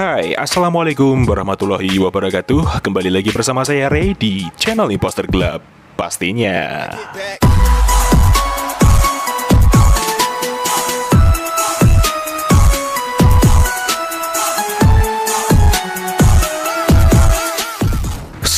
Hai, Assalamualaikum warahmatullahi wabarakatuh. Kembali lagi bersama saya Ray di channel Imposter Club pastinya.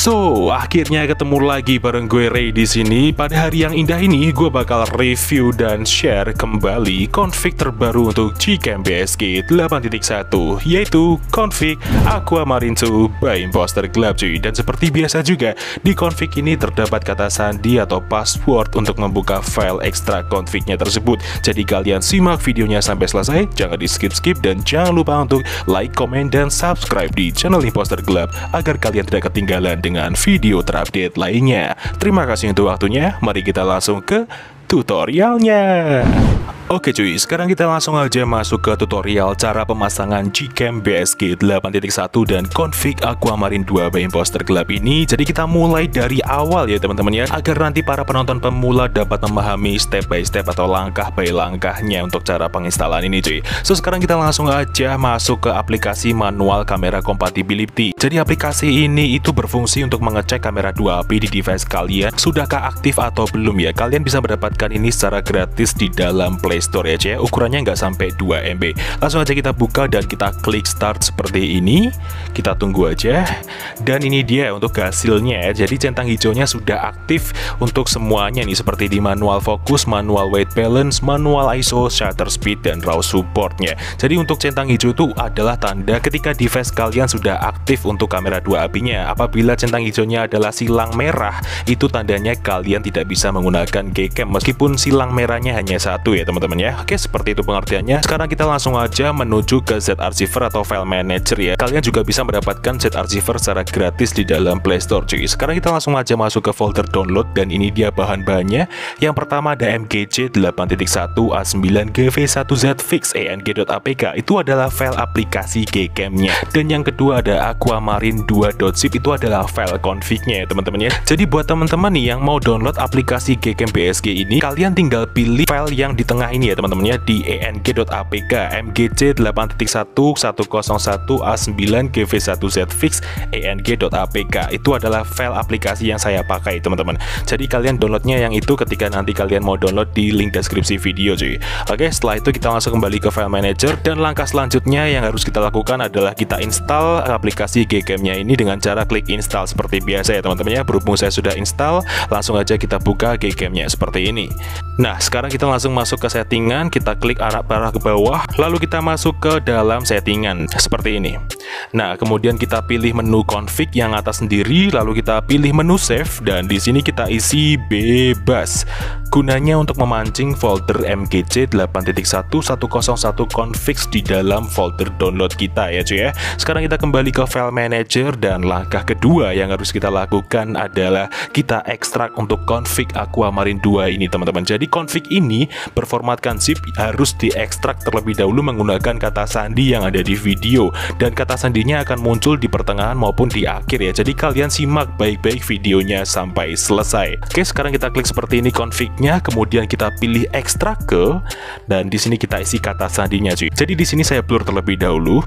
So, akhirnya ketemu lagi bareng gue Ray di sini. Pada hari yang indah ini, gue bakal review dan share kembali config terbaru untuk Gcam BSG 8.1, yaitu config Aquamarine 2 by Imposter Club cuy. Dan seperti biasa juga, di config ini terdapat kata sandi atau password untuk membuka file ekstrak confignya tersebut. Jadi kalian simak videonya sampai selesai, jangan di skip-skip, dan jangan lupa untuk like, komen, dan subscribe di channel Imposter Club agar kalian tidak ketinggalan dengan video terupdate lainnya. Terima kasih untuk waktunya. Mari kita langsung ke tutorialnya. Oke cuy, sekarang kita langsung aja masuk ke tutorial cara pemasangan Gcam BSG 8.1 dan config Aquamarine 2 by Imposter Club ini. Jadi kita mulai dari awal ya teman-teman ya, agar nanti para penonton pemula dapat memahami step by step atau langkah by langkahnya untuk cara penginstalan ini cuy. So sekarang kita langsung aja masuk ke aplikasi manual kamera compatibility. Jadi aplikasi ini itu berfungsi untuk mengecek kamera 2AP di device kalian sudahkah aktif atau belum ya. Kalian bisa mendapatkan ini secara gratis di dalam Play Store ya, ukurannya nggak sampai 2 MB. Langsung aja kita buka dan kita klik start seperti ini. Kita tunggu aja. Dan ini dia untuk hasilnya ya. Jadi centang hijaunya sudah aktif untuk semuanya nih, seperti di manual fokus, manual white balance, manual ISO, shutter speed, dan RAW supportnya. Jadi untuk centang hijau itu adalah tanda ketika device kalian sudah aktif untuk kamera 2AP-nya. Apabila centang hijaunya adalah silang merah, itu tandanya kalian tidak bisa menggunakan Gcam meskipun silang merahnya hanya satu ya teman-teman ya. Oke, seperti itu pengertiannya. Sekarang kita langsung aja menuju ke Z-Archiver atau File Manager ya. Kalian juga bisa mendapatkan Z-Archiver secara gratis di dalam Play Store cuy. Sekarang kita langsung aja masuk ke folder download dan ini dia bahan-bahannya. Yang pertama ada MGC 8.1 A9GV1Z Fix ENG.apk, itu adalah file aplikasi Gcam-nya. Dan yang kedua ada Aquamarine 2.zip, itu adalah file config-nya ya teman-teman ya. Jadi buat teman-teman nih yang mau download aplikasi Gcam BSG ini, kalian tinggal pilih file yang di tengah ini ya teman-teman ya, di ENG.apk MGC 8.1 101 A9GV1Z Fix ENG.apk, itu adalah file aplikasi yang saya pakai teman-teman. Jadi kalian downloadnya yang itu ketika nanti kalian mau download di link deskripsi video cuy. Oke, setelah itu kita langsung kembali ke file manager dan langkah selanjutnya yang harus kita lakukan adalah kita install aplikasi Gcam-nya ini dengan cara klik install seperti biasa ya teman-teman ya. Berhubung saya sudah install, langsung aja kita buka Gcam-nya seperti ini. Nah, sekarang kita langsung masuk ke settingan, kita klik arah ke bawah, lalu kita masuk ke dalam settingan seperti ini. Nah, kemudian kita pilih menu config yang atas sendiri, lalu kita pilih menu save dan di sini kita isi bebas. Gunanya untuk memancing folder MGC 8.1 101 configs di dalam folder download kita ya cuy ya. Sekarang kita kembali ke file manager dan langkah kedua yang harus kita lakukan adalah kita ekstrak untuk config Aquamarine 2 ini teman-teman. Jadi config ini berformatkan zip harus diekstrak terlebih dahulu menggunakan kata sandi yang ada di video, dan kata sandinya akan muncul di pertengahan maupun di akhir ya. Jadi kalian simak baik-baik videonya sampai selesai. Oke, sekarang kita klik seperti ini config-nya, kemudian kita pilih ekstrak ke, dan di sini kita isi kata sandinya cuy. Jadi di sini saya blur terlebih dahulu.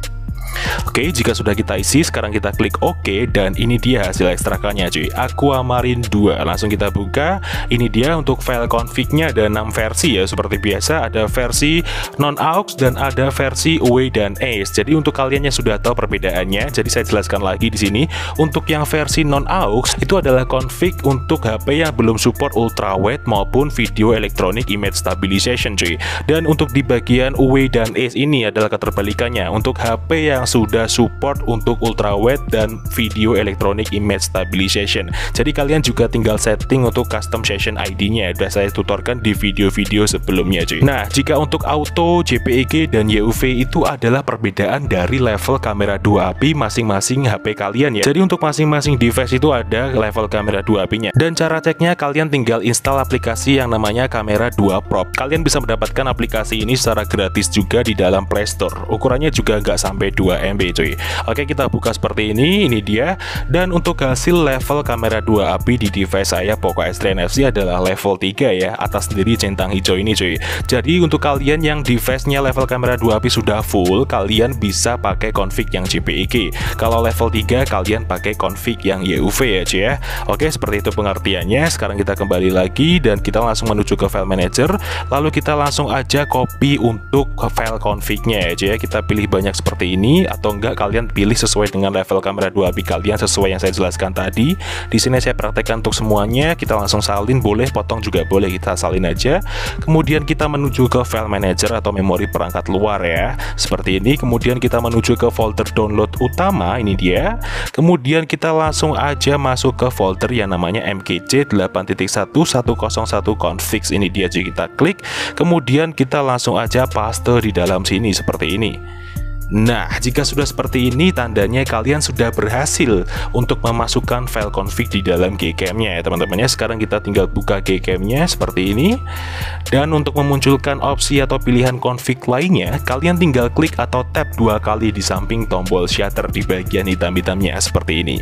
Oke, jika sudah kita isi, sekarang kita klik OK dan ini dia hasil ekstrakannya cuy, Aquamarine 2. Langsung kita buka. Ini dia untuk file config-nya, ada 6 versi ya seperti biasa. Ada versi non-aux dan ada versi away dan ACE. Jadi untuk kalian yang sudah tahu perbedaannya, jadi saya jelaskan lagi di sini. Untuk yang versi non-aux itu adalah config untuk HP yang belum support ultrawide maupun video electronic image stabilization cuy. Dan untuk di bagian away dan ACE ini adalah keterbalikannya, untuk HP yang sudah support untuk ultrawide dan video electronic image stabilization. Jadi kalian juga tinggal setting untuk custom session ID-nya, sudah saya tutorkan di video-video sebelumnya cuy. Nah, jika untuk auto, JPEG, dan YUV itu adalah perbedaan dari level kamera 2AP masing-masing HP kalian ya. Jadi untuk masing-masing device itu ada level kamera 2AP-nya. Dan cara ceknya kalian tinggal install aplikasi yang namanya Kamera 2 Pro. Kalian bisa mendapatkan aplikasi ini secara gratis juga di dalam Play Store. Ukurannya juga nggak sampai 2 MB APS-C cuy. Oke, kita buka seperti ini dia. Dan untuk hasil level kamera 2 API di device saya Poco X3 NFC adalah level 3 ya, atas sendiri centang hijau ini cuy. Jadi untuk kalian yang device-nya level kamera 2 API sudah full, kalian bisa pakai config yang JPEG. Kalau level 3 kalian pakai config yang YUV ya cuy ya. Oke, seperti itu pengertiannya. Sekarang kita kembali lagi dan kita langsung menuju ke file manager. Lalu kita langsung aja copy untuk file config-nya ya cuy ya. Kita pilih banyak seperti ini, atau enggak kalian pilih sesuai dengan level kamera 2 API kalian sesuai yang saya jelaskan tadi. Di sini saya praktekkan untuk semuanya. Kita langsung salin, boleh potong juga boleh, kita salin aja. Kemudian kita menuju ke file manager atau memori perangkat luar ya, seperti ini. Kemudian kita menuju ke folder download utama, ini dia. Kemudian kita langsung aja masuk ke folder yang namanya mkc 8.1101 config, ini dia. Jadi kita klik, kemudian kita langsung aja paste di dalam sini seperti ini. Nah, jika sudah seperti ini, tandanya kalian sudah berhasil untuk memasukkan file config di dalam Gcam-nya ya teman-teman ya. Sekarang kita tinggal buka Gcam-nya seperti ini. Dan untuk memunculkan opsi atau pilihan config lainnya, kalian tinggal klik atau tap 2 kali di samping tombol shutter di bagian hitam-hitamnya seperti ini.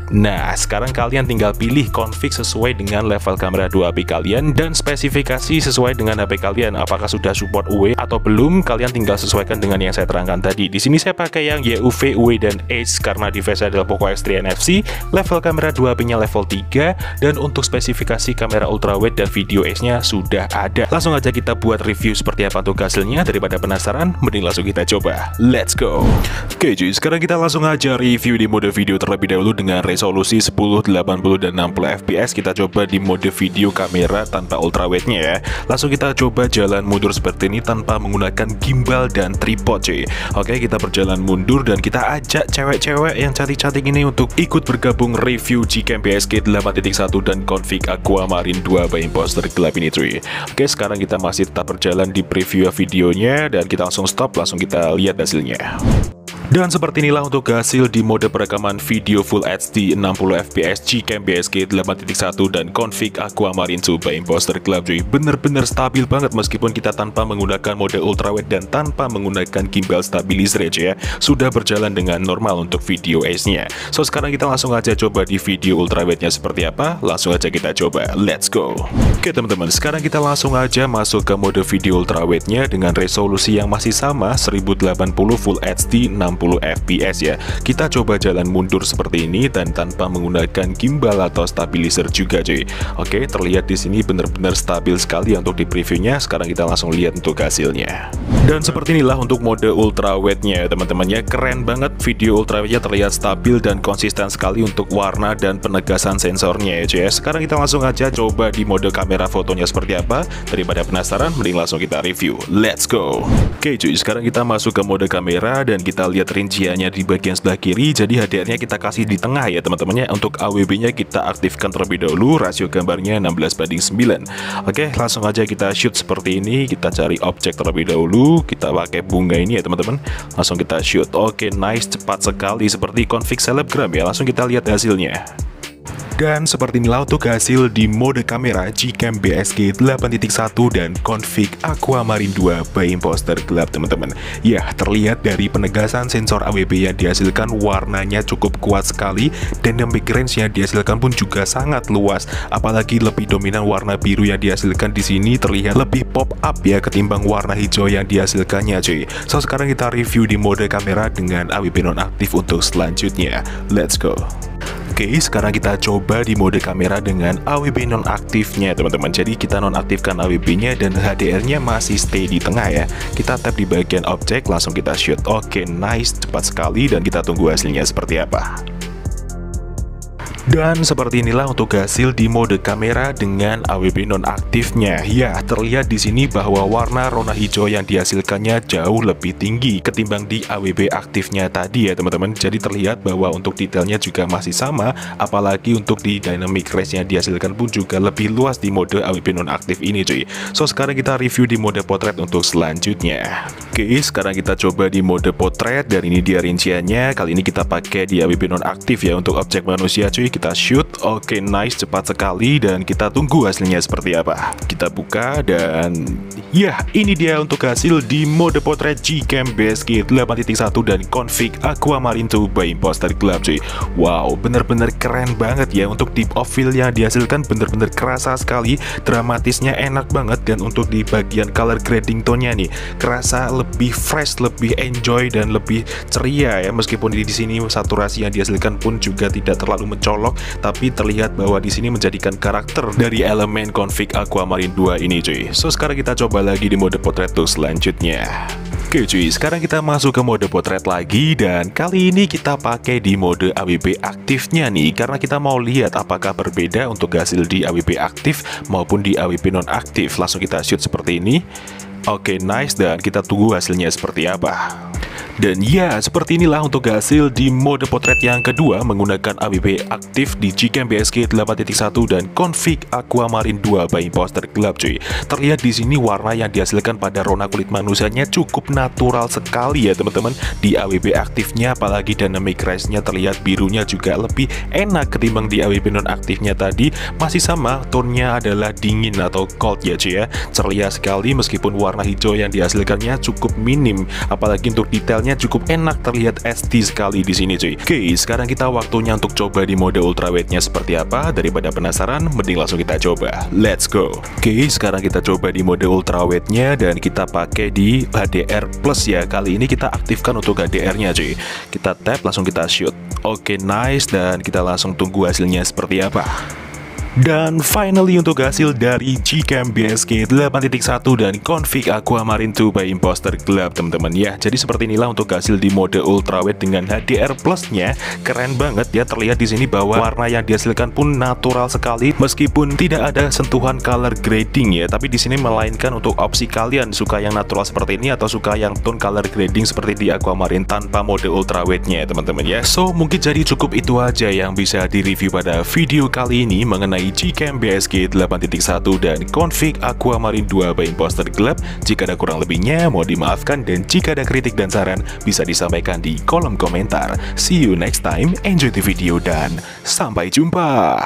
Nah, sekarang kalian tinggal pilih config sesuai dengan level kamera 2 API kalian dan spesifikasi sesuai dengan HP kalian. Apakah sudah support UW atau belum, kalian tinggal sesuaikan dengan yang saya terangkan tadi. Di sini saya pakai yang YUV, UW, dan Edge karena device adalah Poco X3 NFC. Level kamera 2 API-nya level 3, dan untuk spesifikasi kamera ultrawide dan video Edge-nya sudah ada. Langsung aja kita buat review seperti apa untuk hasilnya. Daripada penasaran, mending langsung kita coba. Let's go. Oke cuy, sekarang kita langsung aja review di mode video terlebih dahulu dengan resolusi 10, 80, dan 60 fps. Kita coba di mode video kamera tanpa ultrawide-nya ya. Langsung kita coba jalan mundur seperti ini tanpa menggunakan gimbal dan tripod cuy. Oke, kita berjalan mundur dan kita ajak cewek-cewek yang cantik-cantik ini untuk ikut bergabung review Gcam BSG 8.1 dan config Aquamarine 2 by imposter gelap ini cuy. Oke, sekarang kita masih tetap berjalan di preview videonya dan kita langsung stop, langsung kita lihat hasilnya. Dan seperti inilah untuk hasil di mode perekaman video Full HD 60fps Gcam BSG 8.1 dan config Aquamarine 2 by imposter gelap cuy. Bener-bener stabil banget meskipun kita tanpa menggunakan mode ultrawide dan tanpa menggunakan gimbal stabilizer ya. Sudah berjalan dengan normal untuk video Edge-nya. So sekarang kita langsung aja coba di video ultrawide-nya seperti apa. Langsung aja kita coba. Let's go. Oke teman-teman, sekarang kita langsung aja masuk ke mode video ultrawide-nya dengan resolusi yang masih sama 1080 Full HD 60 fps ya. Kita coba jalan mundur seperti ini dan tanpa menggunakan gimbal atau stabilizer juga cuy. Oke, terlihat di sini benar-benar stabil sekali untuk di previewnya. Sekarang kita langsung lihat untuk hasilnya. Dan seperti inilah untuk mode ultrawide-nya teman-teman ya. Keren banget, video ultrawide-nya terlihat stabil dan konsisten sekali untuk warna dan penegasan sensornya ya cuy. Sekarang kita langsung aja coba di mode kamera fotonya seperti apa. Daripada penasaran, mending langsung kita review. Let's go. Oke cuy, sekarang kita masuk ke mode kamera dan kita lihat rinciannya di bagian sebelah kiri. Jadi HDR-nya kita kasih di tengah ya teman-teman ya. Untuk AWB-nya kita aktifkan terlebih dahulu. Rasio gambarnya 16:9. Oke, langsung aja kita shoot seperti ini. Kita cari objek terlebih dahulu. Kita pakai bunga ini ya teman-teman. Langsung kita shoot. Oke, nice, cepat sekali seperti config selebgram ya. Langsung kita lihat hasilnya. Dan seperti inilah untuk hasil di mode kamera Gcam BSG 8.1 dan config Aquamarine 2 by imposter gelap teman-teman. Ya, terlihat dari penegasan sensor AWB yang dihasilkan, warnanya cukup kuat sekali dan dynamic range yang dihasilkan pun juga sangat luas. Apalagi lebih dominan warna biru yang dihasilkan di sini, terlihat lebih pop up ya ketimbang warna hijau yang dihasilkannya cuy. So sekarang kita review di mode kamera dengan AWB nonaktif untuk selanjutnya. Let's go. Oke, sekarang kita coba di mode kamera dengan AWB nonaktifnya teman-teman. Jadi kita nonaktifkan AWB-nya dan HDR-nya masih stay di tengah ya. Kita tap di bagian objek, langsung kita shoot. Oke, nice, cepat sekali dan kita tunggu hasilnya seperti apa. Dan seperti inilah untuk hasil di mode kamera dengan AWB nonaktifnya. Ya, terlihat di sini bahwa warna rona hijau yang dihasilkannya jauh lebih tinggi ketimbang di AWB aktifnya tadi ya teman-teman. Jadi terlihat bahwa untuk detailnya juga masih sama, apalagi untuk di dynamic range yang dihasilkan pun juga lebih luas di mode AWB nonaktif ini cuy. So sekarang kita review di mode potret untuk selanjutnya. Oke, sekarang kita coba di mode potret dan ini dia rinciannya. Kali ini kita pakai di AWB nonaktif ya untuk objek manusia cuy. kita shoot. Oke, nice, cepat sekali, dan kita tunggu hasilnya seperti apa. Kita buka dan ya, ini dia untuk hasil di mode potret Gcam BSG 8.1 dan config Aquamarine 2 by Imposter Club, cuy. Wow, bener-bener keren banget ya. Untuk deep of field yang dihasilkan bener-bener kerasa sekali, dramatisnya enak banget, dan untuk di bagian color grading tone-nya nih kerasa lebih fresh, lebih enjoy, dan lebih ceria ya. Meskipun di sini saturasi yang dihasilkan pun juga tidak terlalu mencolok, tapi terlihat bahwa di sini menjadikan karakter dari elemen config Aquamarine 2 ini, cuy. So sekarang kita coba lagi di mode potret tuh selanjutnya. Oke cuy, sekarang kita masuk ke mode potret lagi, dan kali ini kita pakai di mode AWP aktifnya nih, karena kita mau lihat apakah berbeda untuk hasil di AWP aktif maupun di AWP non aktif. Langsung kita shoot seperti ini. Oke, nice, dan kita tunggu hasilnya seperti apa. Dan ya, seperti inilah untuk hasil di mode potret yang kedua menggunakan AWP aktif di Gcam BSG 8.1 dan config Aquamarine 2 by Imposter Club, cuy. Terlihat di sini warna yang dihasilkan pada rona kulit manusianya cukup natural sekali ya teman-teman di AWP aktifnya, apalagi dynamic range-nya terlihat birunya juga lebih enak ketimbang di AWP non aktifnya tadi. Masih sama, tone-nya adalah dingin atau cold ya cuy ya. Ceria sekali meskipun warna hijau yang dihasilkannya cukup minim, apalagi untuk detailnya cukup enak, terlihat SD sekali di sini cuy. Oke, sekarang kita waktunya untuk coba di mode ultrawide-nya seperti apa. Daripada penasaran, mending langsung kita coba. Let's go. Oke, sekarang kita coba di mode ultrawide-nya dan kita pakai di HDR plus ya. Kali ini kita aktifkan untuk HDR-nya cuy. Kita tap, langsung kita shoot. Oke, nice, dan kita langsung tunggu hasilnya seperti apa. Dan finally untuk hasil dari Gcam BSG 8.1 dan config Aquamarine 2 by Imposter Club teman-teman ya. Jadi seperti inilah untuk hasil di mode ultrawide dengan HDR plusnya. Keren banget ya, terlihat di sini bahwa warna yang dihasilkan pun natural sekali meskipun tidak ada sentuhan color grading ya. Tapi di sini melainkan untuk opsi kalian suka yang natural seperti ini atau suka yang tone color grading seperti di Aquamarine tanpa mode ultrawide-nya teman-teman ya. So mungkin jadi cukup itu aja yang bisa di-review pada video kali ini mengenai Gcam BSG 8.1 dan config Aquamarine 2 by Imposter Club. Jika ada kurang lebihnya mau dimaafkan, dan jika ada kritik dan saran bisa disampaikan di kolom komentar. See you next time, enjoy the video, dan sampai jumpa.